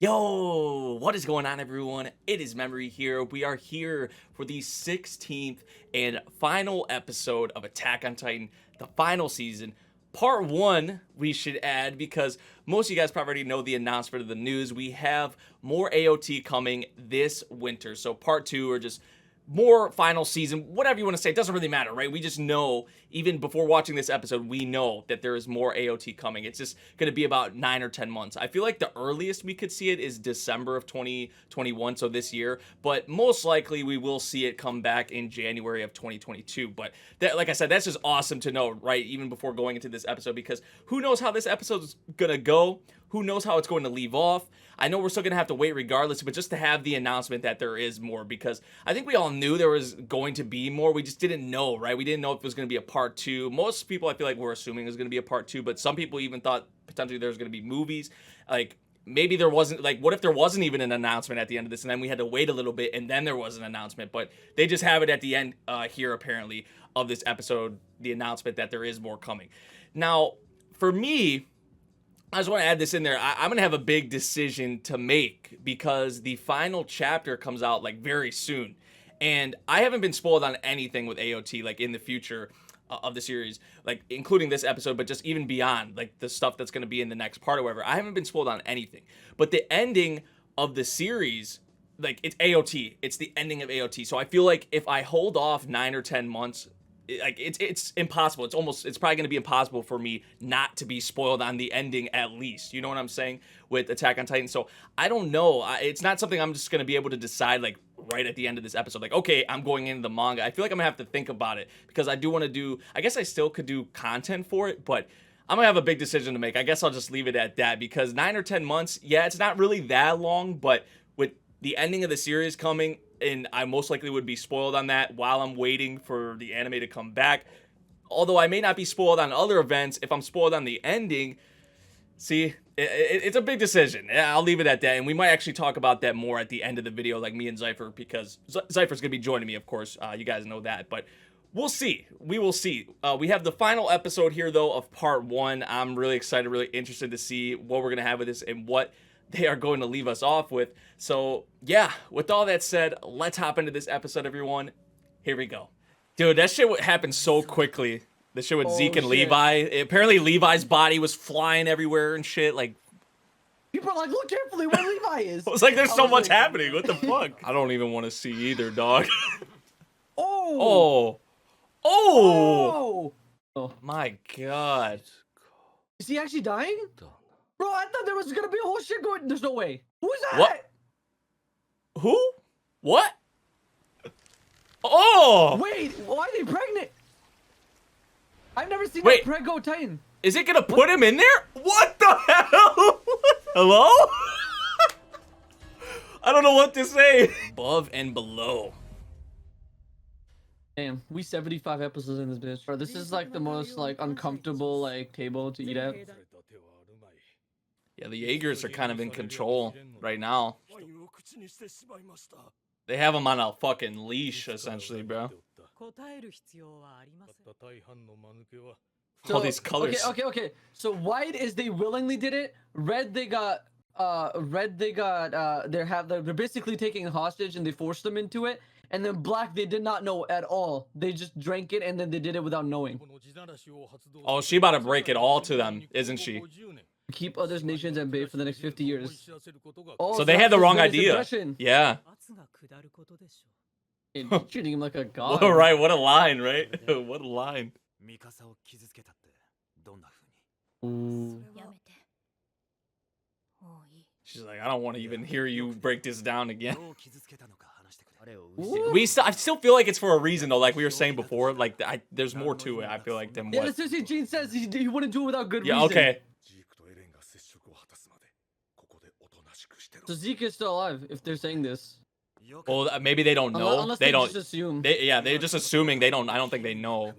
Yo, what is going on, everyone? It is Memory here. We are here for the 16th and final episode of Attack on Titan, the final season. Part 1, we should add, because most of you guys probably already know the announcement of the news. We have more AOT coming this winter. So part 2, or just more final season, whatever you want to say, it doesn't really matter, right? We just know, even before watching this episode, we know that there is more AOT coming. It's just going to be about 9 or 10 months. I feel like the earliest we could see it is December of 2021, so this year, but most likely we will see it come back in January of 2022. But that, like I said, that's just awesome to know, right? Even before going into this episode, because who knows how this episode is going to go? Who knows how it's going to leave off? I know we're still going to have to wait regardless, but just to have the announcement that there is more, because I think we all knew there was going to be more. We just didn't know, right? We didn't know if it was going to be a part 2. Most people, I feel like, were assuming it was going to be a part 2, but some people even thought potentially there was going to be movies. Like, maybe there wasn't, like, what if there wasn't even an announcement at the end of this, and then we had to wait a little bit, and then there was an announcement, but they just have it at the end here, apparently, of this episode, the announcement that there is more coming. Now, for me, I just want to add this in there. I'm going to have a big decision to make because the final chapter comes out like very soon. And I haven't been spoiled on anything with AOT like in the future of the series, like including this episode, but just even beyond like the stuff that's going to be in the next part or whatever. I haven't been spoiled on anything. But the ending of the series, like it's AOT. It's the ending of AOT. So I feel like if I hold off 9 or 10 months, like it's impossible. It's probably going to be impossible for me not to be spoiled on the ending at least. You know what I'm saying with Attack on Titan? So I don't know. It's not something I'm just going to be able to decide like right at the end of this episode. Like, okay, I'm going into the manga. I feel like I'm going to have to think about it because I do want to do, I guess I still could do content for it, but I'm going to have a big decision to make. I guess I'll just leave it at that because 9 or 10 months, yeah, it's not really that long, but with the ending of the series coming, and I most likely would be spoiled on that while I'm waiting for the anime to come back. Although I may not be spoiled on other events, if I'm spoiled on the ending, see, it's a big decision. I'll leave it at that, and we might actually talk about that more at the end of the video, like me and Zypher, because Zypher's going to be joining me, of course. You guys know that, but we'll see. We will see. We have the final episode here, though, of part 1. I'm really excited, really interested to see what we're going to have with this and what they are going to leave us off with. So yeah, with all that said, let's hop into this episode, everyone. Here we go. Dude, that shit happened so quickly. The shit with Zeke and Levi. Apparently Levi's body was flying everywhere and shit. Like, people are like, look carefully where Levi is. It's like there's so much happening. What the fuck? I don't even want to see either, dog. Oh. My God. Is he actually dying? Bro, I thought there was gonna be a whole shit going. There's no way. Who is that? What? Who? What? Oh! Wait, why are they pregnant? I've never seen Wait. a prego Titan. Is it gonna put him in there? What the hell? Hello? I don't know what to say. Above and below. Damn, we 75 episodes in this bitch. Bro, this is like the most like uncomfortable like table to eat at. Yeah, the Jaegers are kind of in control right now. They have him on a fucking leash, essentially, bro. All these colors. Okay. So white is they willingly did it. Red they got they're basically taking a hostage and they forced them into it. And then black they did not know at all. They just drank it and then they did it without knowing. Oh, she about to break it all to them, isn't she? Keep others nations at bay for the next 50 years. Oh, so they had the wrong idea. Aggression. Yeah. Treating him like a god. Well, right, what a line, right? What a line. Ooh. She's like, I don't want to even hear you break this down again. Ooh. I still feel like it's for a reason, though. Like we were saying before, like there's more to it. I feel like than what. Yeah, seriously, Gene says he wouldn't do it without good reason. Yeah, okay. So Zeke is still alive if they're saying this. Well, maybe they don't know. Unless they don't just assume. They're just assuming. They don't. I don't think they know.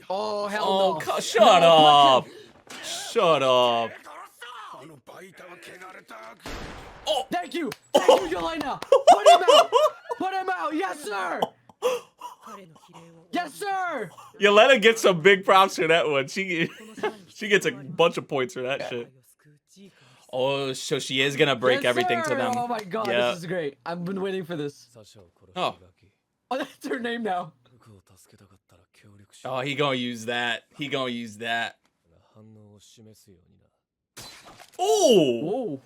Oh hell no! Shut up! Shut up! Oh, thank you, Yelena. Put him out! Put him out! Yes, sir. Yes, sir. Yelena gets some big props for that one. She gets a bunch of points for that shit. Oh, so she is gonna break Yes, everything to sir! them. Oh my god, Yeah. this is great. I've been waiting for this. Oh. Oh, that's her name now. Oh, he gonna use that. He gonna use that. Oh! Whoa.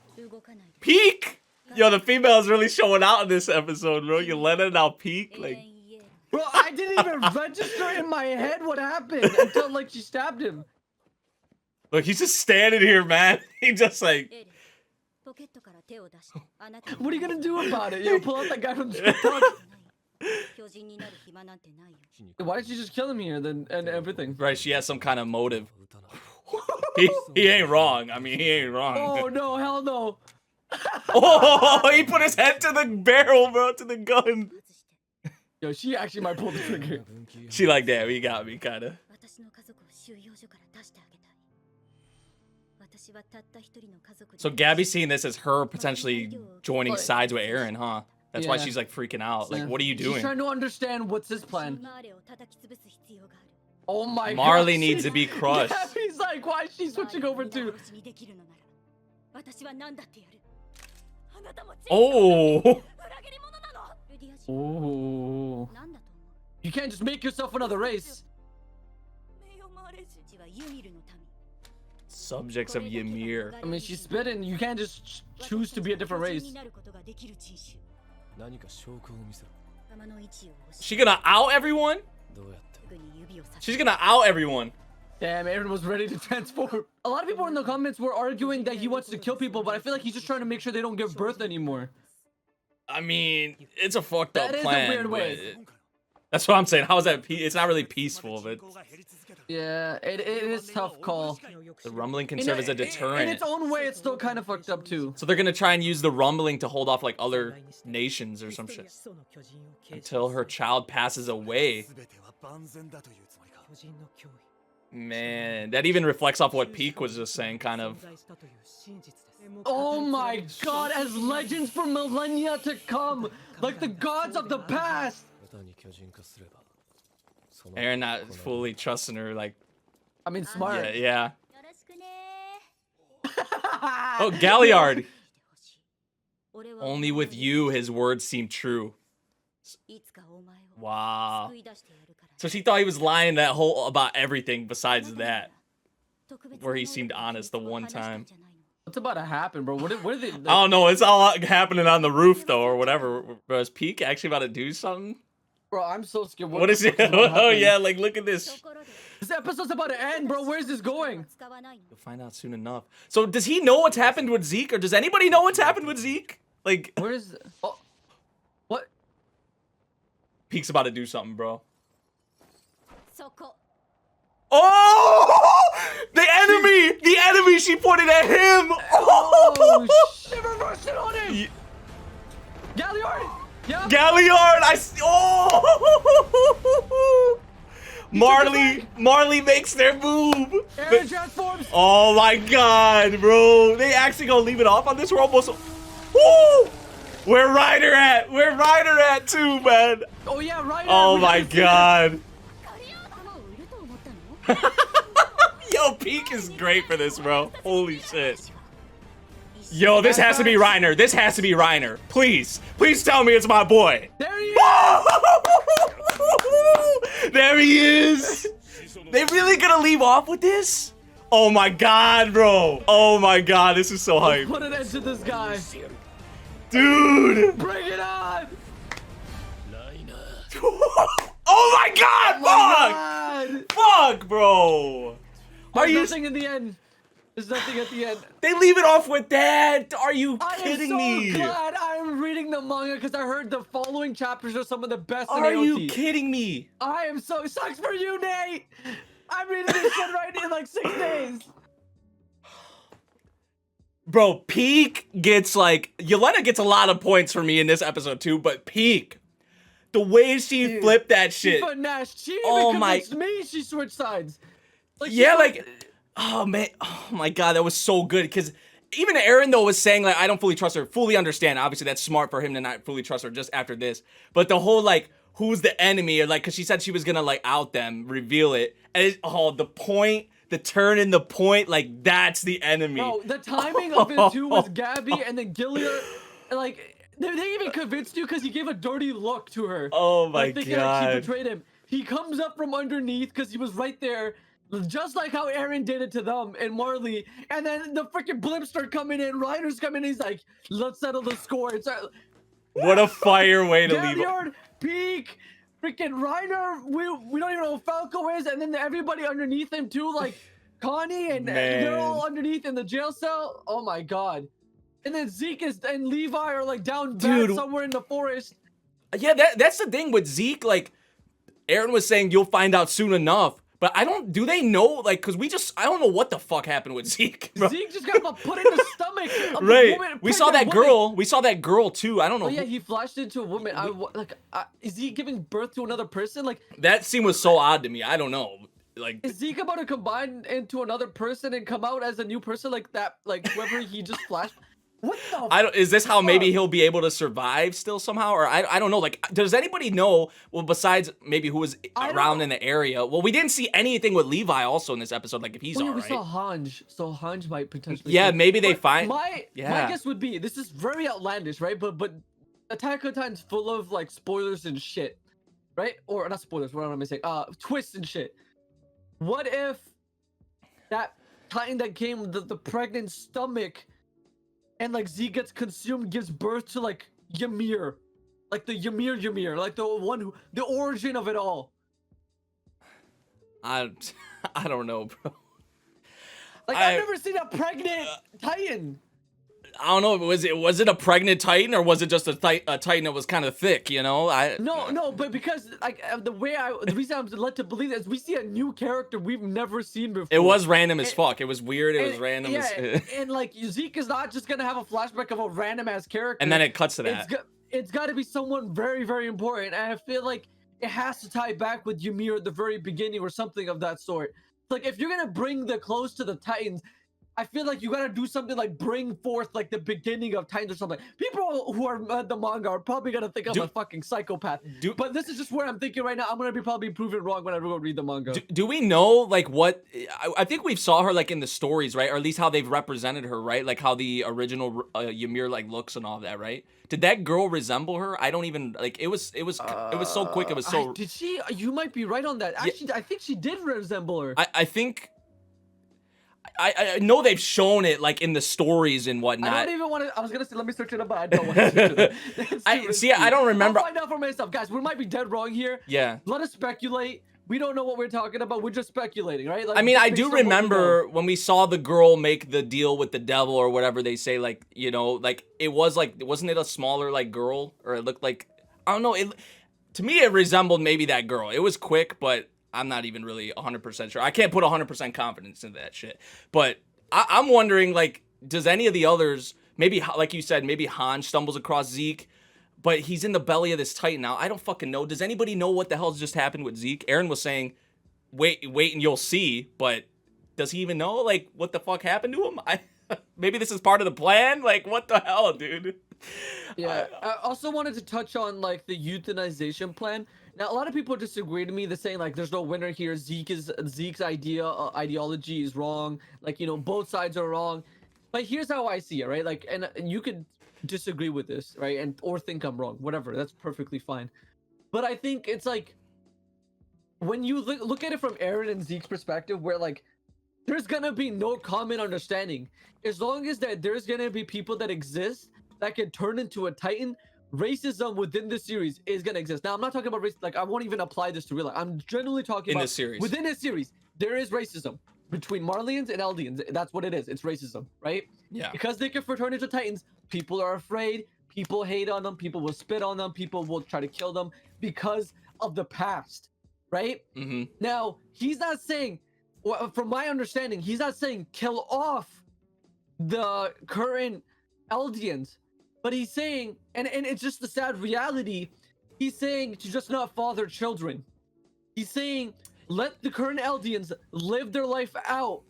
Pieck! Yo, the female is really showing out in this episode, bro. Yelena now Pieck. Like, Bro, I didn't even register in my head what happened until like she stabbed him. look, he's just standing here, man. He just like, What are you gonna do about it? Yo, pull out that guy from TikTok. Why did you just kill him here then and everything? right, she has some kind of motive. He ain't wrong. I mean, he ain't wrong. Oh no, hell no. Oh, he put his head to the barrel, bro, to the gun. Yo, she actually might pull the trigger. She like, damn, he got me, kind of. So Gabby's seeing this as her potentially joining sides with Eren, huh? That's why Yeah. she's like freaking out. Like, Yeah. what are you She's doing? trying to understand what's his plan. Oh my god. Marley needs to be crushed. Gabby's like, why is she switching over to? Oh, Oh. You can't just make yourself another race. subjects of Ymir. I mean, she's spitting. You can't just choose to be a different race. She gonna out everyone? She's gonna out everyone. Damn, Eren was ready to transform. A lot of people in the comments were arguing that he wants to kill people, but I feel like he's just trying to make sure they don't give birth anymore. I mean, it's a fucked up That is a plan. weird way. That's what I'm saying. How is that? It's not really peaceful, but Yeah, it is a tough call. the rumbling can serve as a deterrent. In its own way, it's still kind of fucked up too. So they're gonna try and use the rumbling to hold off like other nations or some shit until her child passes away. Man, that even reflects off what Pieck was just saying, kind of. Oh my god, as legends for millennia to come, like the gods of the past. Eren not fully trusting her, like, I mean, smart. yeah. Oh, Galliard. Only with you his words seem true. Wow. So she thought he was lying that whole about everything besides that, where he seemed honest the one time. What's about to happen, bro? What are they? I don't know. It's all happening on the roof though, or whatever. Bro, is Pieck actually about to do something? Bro, I'm so scared. What is it? Oh yeah, like look at this. This episode's about to end, bro. Where's this going? You'll find out soon enough. So does he know what's happened with Zeke, or does anybody know what's happened with Zeke? Like, Where is? Oh, what? Pieck's about to do something, bro. Oh! The enemy! The enemy! She pointed at him! Oh, shit! Reverse it on him! Galliard! Yeah. Galliard! Oh! Marley makes their move! Eren transforms! Oh my god, bro. They actually gonna leave it off on this? We're almost... Woo! Where REINER at? Where REINER at too, man? Oh yeah, right. Oh my god. Yo, Pieck is great for this, bro. Holy shit. Yo, this has to be REINER. This has to be REINER. Please. Please tell me it's my boy. There he is! There he is. They really gonna leave off with this? Oh my god, bro. Oh my god, this is so hype. Put an end to this guy. Dude. Bring it on! Oh my god, Oh my fuck! God. Fuck, bro. Are There's you... nothing in the end. There's nothing at the end. They leave it off with that? Are you kidding I am so me? glad I'm reading the manga because I heard the following chapters are some of the best in Are AOT. you kidding me? I am so... Sucks for you, Nate! I'm reading this shit right in like 6 days. Bro, Pieck gets like... Yelena gets a lot of points for me in this episode too, but Pieck, the way she flipped that shit. She finessed. She even Oh my- convinced me she switched sides. Like, Yeah, like... Oh, man. Oh, my God. That was so good. Because even Eren, though, was saying, like, I don't fully trust her. Fully understand. Obviously, that's smart for him to not fully trust her just after this. But the whole, like, who's the enemy? Or, like, because she said she was going to, like, out them, reveal it. And oh, the point the turn and the point, like that's the enemy. Bro, the timing of it too was Gabby and then Gilliard, like they even convinced you because he gave a dirty look to her. Oh my like, thinking like she god. betrayed him. He comes up from underneath because he was right there, just like how Eren did it to them and Marley. And then the freaking blimps start coming in. Reiner's coming in. He's like, let's settle the score. It's What a fire way to leave. Gilliard, Pieck, freaking Reiner. We don't even know who Falco is. And then everybody underneath him too, like Connie and they're all underneath in the jail cell. Oh my god. And then Zeke and Levi are like down bad somewhere in the forest. Yeah, that's the thing with Zeke. Like, Eren was saying, you'll find out soon enough. But do they know? Like, because I don't know what the fuck happened with Zeke. Bro. Zeke just got put in the stomach of right. a woman. We saw that girl. We saw that girl too. I don't know. Oh yeah, he flashed into a woman. Is he giving birth to another person? Like, that scene was so odd to me. I don't know. Like, is Zeke about to combine into another person and come out as a new person like that? Like, whoever he just flashed. What the? Is this how maybe he'll be able to survive still somehow? Or I don't know. Like, does anybody know? Well, besides maybe who was around in the area. Well, we didn't see anything with Levi also in this episode. Like, if he's alright. We saw Hanj, so Hanj might potentially. Yeah, maybe they find. My guess would be this is very outlandish, right? But Attack on Titan's full of like spoilers and shit, right? Or not spoilers. What am I saying? Twists and shit. What if that Titan that came with the pregnant stomach? And like Zeke gets consumed, gives birth to like Ymir, like the Ymir, like the one the origin of it all. I don't know, bro. Like I've never seen a pregnant Titan. I don't know. Was it a pregnant Titan or was it just a Titan that was kind of thick? You know, No, but because like the reason I'm led to believe is we see a new character we've never seen before. It was random as fuck. It was weird. It was random. Yeah, and like Zeke is not just gonna have a flashback of a random ass character. And then it cuts to that. It's got to be someone very, very important, and I feel like it has to tie back with Ymir at the very beginning or something of that sort. Like if you're gonna bring the close to the Titans, I feel like you gotta do something like bring forth like the beginning of Titans or something. People who are at the manga are probably gonna think I'm a fucking psychopath. But this is just where I'm thinking right now. I'm gonna be probably proven wrong when I go read the manga. Do we know like what? I think we saw her like in the stories, right? Or at least how they've represented her, right? Like how the original Ymir like looks and all that, right? Did that girl resemble her? I don't even like. It was so quick. It was so. Did she? You might be right on that. Actually, yeah. I think she did resemble her. I think. I know they've shown it like in the stories and whatnot. I don't even want to. I was gonna say let me search it up, but I don't want to search it up. I don't remember. I'll find out for myself, guys. We might be dead wrong here. Yeah. Let us speculate. We don't know what we're talking about. We're just speculating, right? Like, I mean, I do remember when we saw the girl make the deal with the devil or whatever they say. Like, you know, like it was like, wasn't it a smaller like girl, or it looked like, I don't know. To me, it resembled maybe that girl. It was quick, but I'm not even really 100% sure. I can't put 100% confidence into that shit. But I'm wondering, like, does any of the others, maybe, like you said, maybe Han stumbles across Zeke, but he's in the belly of this Titan now. I don't fucking know. Does anybody know what the hell's just happened with Zeke? Eren was saying, wait and you'll see. But does he even know, like, what the fuck happened to him? Maybe this is part of the plan? Like, what the hell, dude? Yeah. I also wanted to touch on, like, the euthanization plan. Now, a lot of people disagree to me. They're saying, like, there's no winner here. Zeke's ideology is wrong. Like, you know, both sides are wrong. But here's how I see it, right? Like, and you could disagree with this, right? Or think I'm wrong. Whatever. That's perfectly fine. But I think it's like, when you look at it from Eren and Zeke's perspective, where, like, there's gonna be no common understanding. As long as that there's gonna be people that exist that can turn into a Titan, racism within the series is gonna exist. Now, I'm not talking about race. Like, I won't even apply this to real life. I'm generally talking about this series. Within this series, there is racism between Marleyans and Eldians. That's what it is. It's racism, right? Yeah. Because they can turn into Titans, people are afraid. People hate on them. People will spit on them. People will try to kill them because of the past, right? Mm-hmm. Now, he's not saying, well, from my understanding, he's not saying kill off the current Eldians. But he's saying, and it's just the sad reality, he's saying to just not father children. He's saying, let the current Eldians live their life out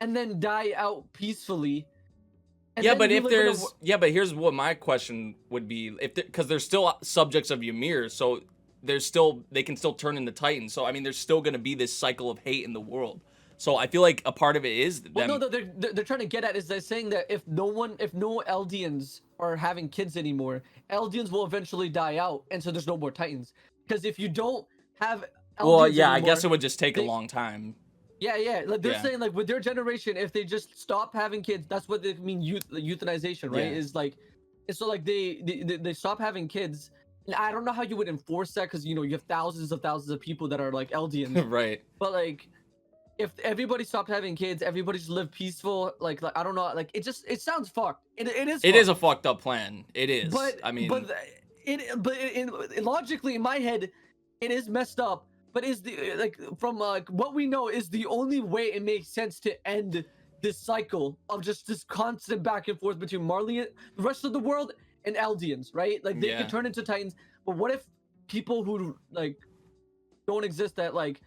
and then die out peacefully. Yeah, but but here's what my question would be. Because they're still subjects of Ymir, so they can still turn into Titans. So, I mean, there's still going to be this cycle of hate in the world. So I feel like a part of it is them. Well, no, they're trying to get at is they're saying that if no Eldians are having kids anymore, Eldians will eventually die out, and so there's no more Titans. Because if you don't have Eldians well, yeah, anymore, I guess it would just take a long time. Yeah. Like they're Yeah. saying, like with their generation, if they just stop having kids, that's what they mean euthanization, right? Yeah. Is like, so like they stop having kids. And I don't know how you would enforce that because you have thousands of people that are like Eldians, Right. But like, if everybody stopped having kids, everybody just lived peaceful. Like I don't know, like it sounds fucked. It is. It is a fucked up plan. It is. But I mean, logically in my head, it is messed up. But is the from what we know is the only way it makes sense to end this cycle of just this constant back and forth between the rest of the world, and Eldians, right? Like they could turn into Titans. But what if people who like don't exist that like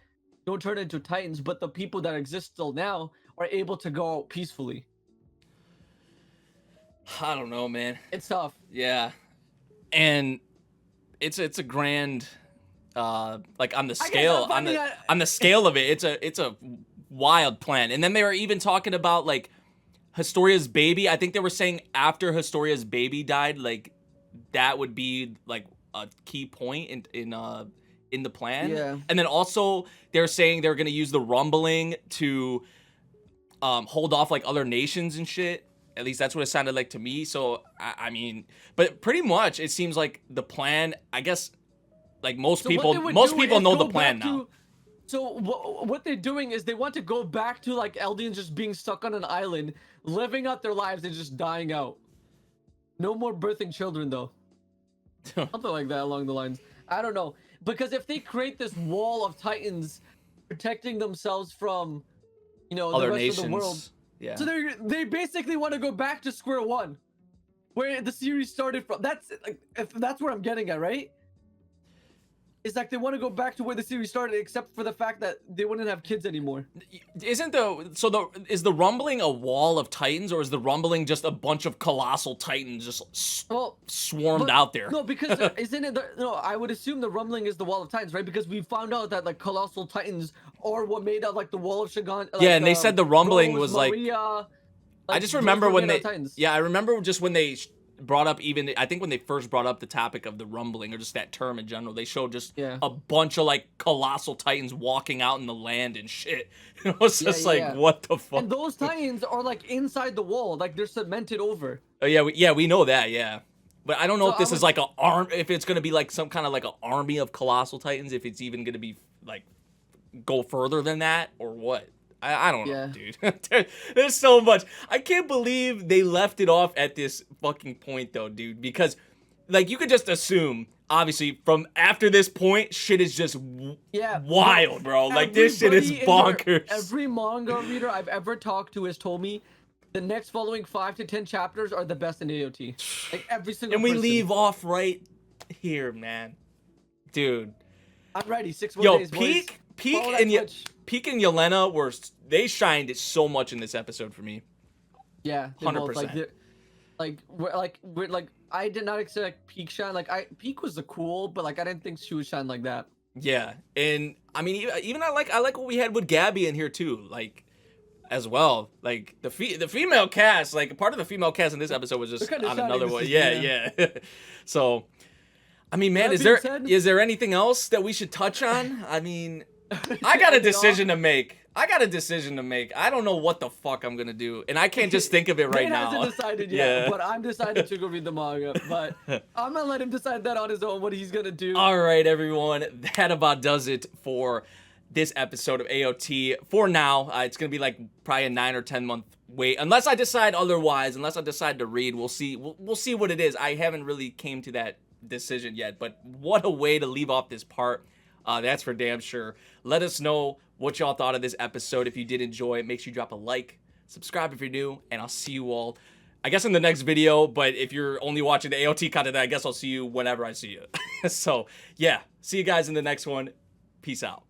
don't turn into Titans, but the people that exist still now are able to go out peacefully? I don't know, man. It's tough. Yeah, and it's a grand, like on the scale on the scale of it, it's a wild plan. And then they were even talking about like Historia's baby. I think they were saying after Historia's baby died, like that would be like a key point in the plan. Yeah. And then also they're saying they're gonna use the rumbling to hold off like other nations and shit. At least that's what it sounded like to me. So I mean, but pretty much it seems like the plan, I guess, like most people know the plan now. So what they're doing is they want to go back to like Eldians just being stuck on an island, living out their lives and just dying out. No more birthing children though. Something like that along the lines. I don't know. Because if they create this wall of Titans protecting themselves from, Other the rest nations. of the world. Yeah. So they basically want to go back to square one, where the series started from. That's like, if that's what I'm getting at, right? It's like they want to go back to where the series started, except for the fact that they wouldn't have kids anymore. Is the rumbling a wall of Titans, or is the rumbling just a bunch of colossal Titans just swarmed out there? No, because isn't it? No, I would assume the rumbling is the wall of Titans, right? Because we found out that like colossal Titans are what made up like the wall of Shagan. Like, yeah, and they said the rumbling Rose, was Maria, like. I just remember when they. Titans. Yeah, I remember just when they brought up I think when they first brought up the topic of the rumbling or just that term in general, they showed just a bunch of like colossal Titans walking out in the land and shit. It was just what the fuck? And those Titans are like inside the wall, like they're cemented over. Oh yeah, we know that, yeah. But I don't know if this is like if it's gonna be like some kind of like an army of colossal Titans, if it's even gonna be like go further than that or what. I don't know, dude. There's so much. I can't believe they left it off at this fucking point, though, dude. Because, like, you could just assume, obviously, from after this point, shit is just wild, bro. Like, this shit is bonkers. Every manga reader I've ever talked to has told me the next following 5 to 10 chapters are the best in AOT. Like, every single And we leave off right here, man. Dude. I'm ready. 6 more days, boys. Pieck and Yelena they shined so much in this episode for me. Yeah, 100%. We're I did not expect Pieck shine. Like Pieck was cool, but like I didn't think she would shine like that. Yeah, and I mean even I like what we had with Gabby in here too, like as well. Like the female cast, like part of the female cast in this episode was just on another one. Yeah. So, I mean, man, is there anything else that we should touch on? I mean. I got a decision to make. I don't know what the fuck I'm gonna do, and I can't just think of it right now. He hasn't decided yet, but I'm decided to go read the manga. But I'm gonna let him decide that on his own, what he's gonna do. All right, everyone, that about does it for this episode of AOT. For now, it's gonna be like probably a 9 or 10 month wait, unless I decide otherwise. Unless I decide to read, we'll see. We'll see what it is. I haven't really came to that decision yet, but what a way to leave off this part. That's for damn sure. Let us know what y'all thought of this episode. If you did enjoy it, make sure you drop a like, subscribe if you're new, and I'll see you all, I guess, in the next video. But if you're only watching the AOT content, I guess I'll see you whenever I see you. So, yeah, see you guys in the next one. Peace out.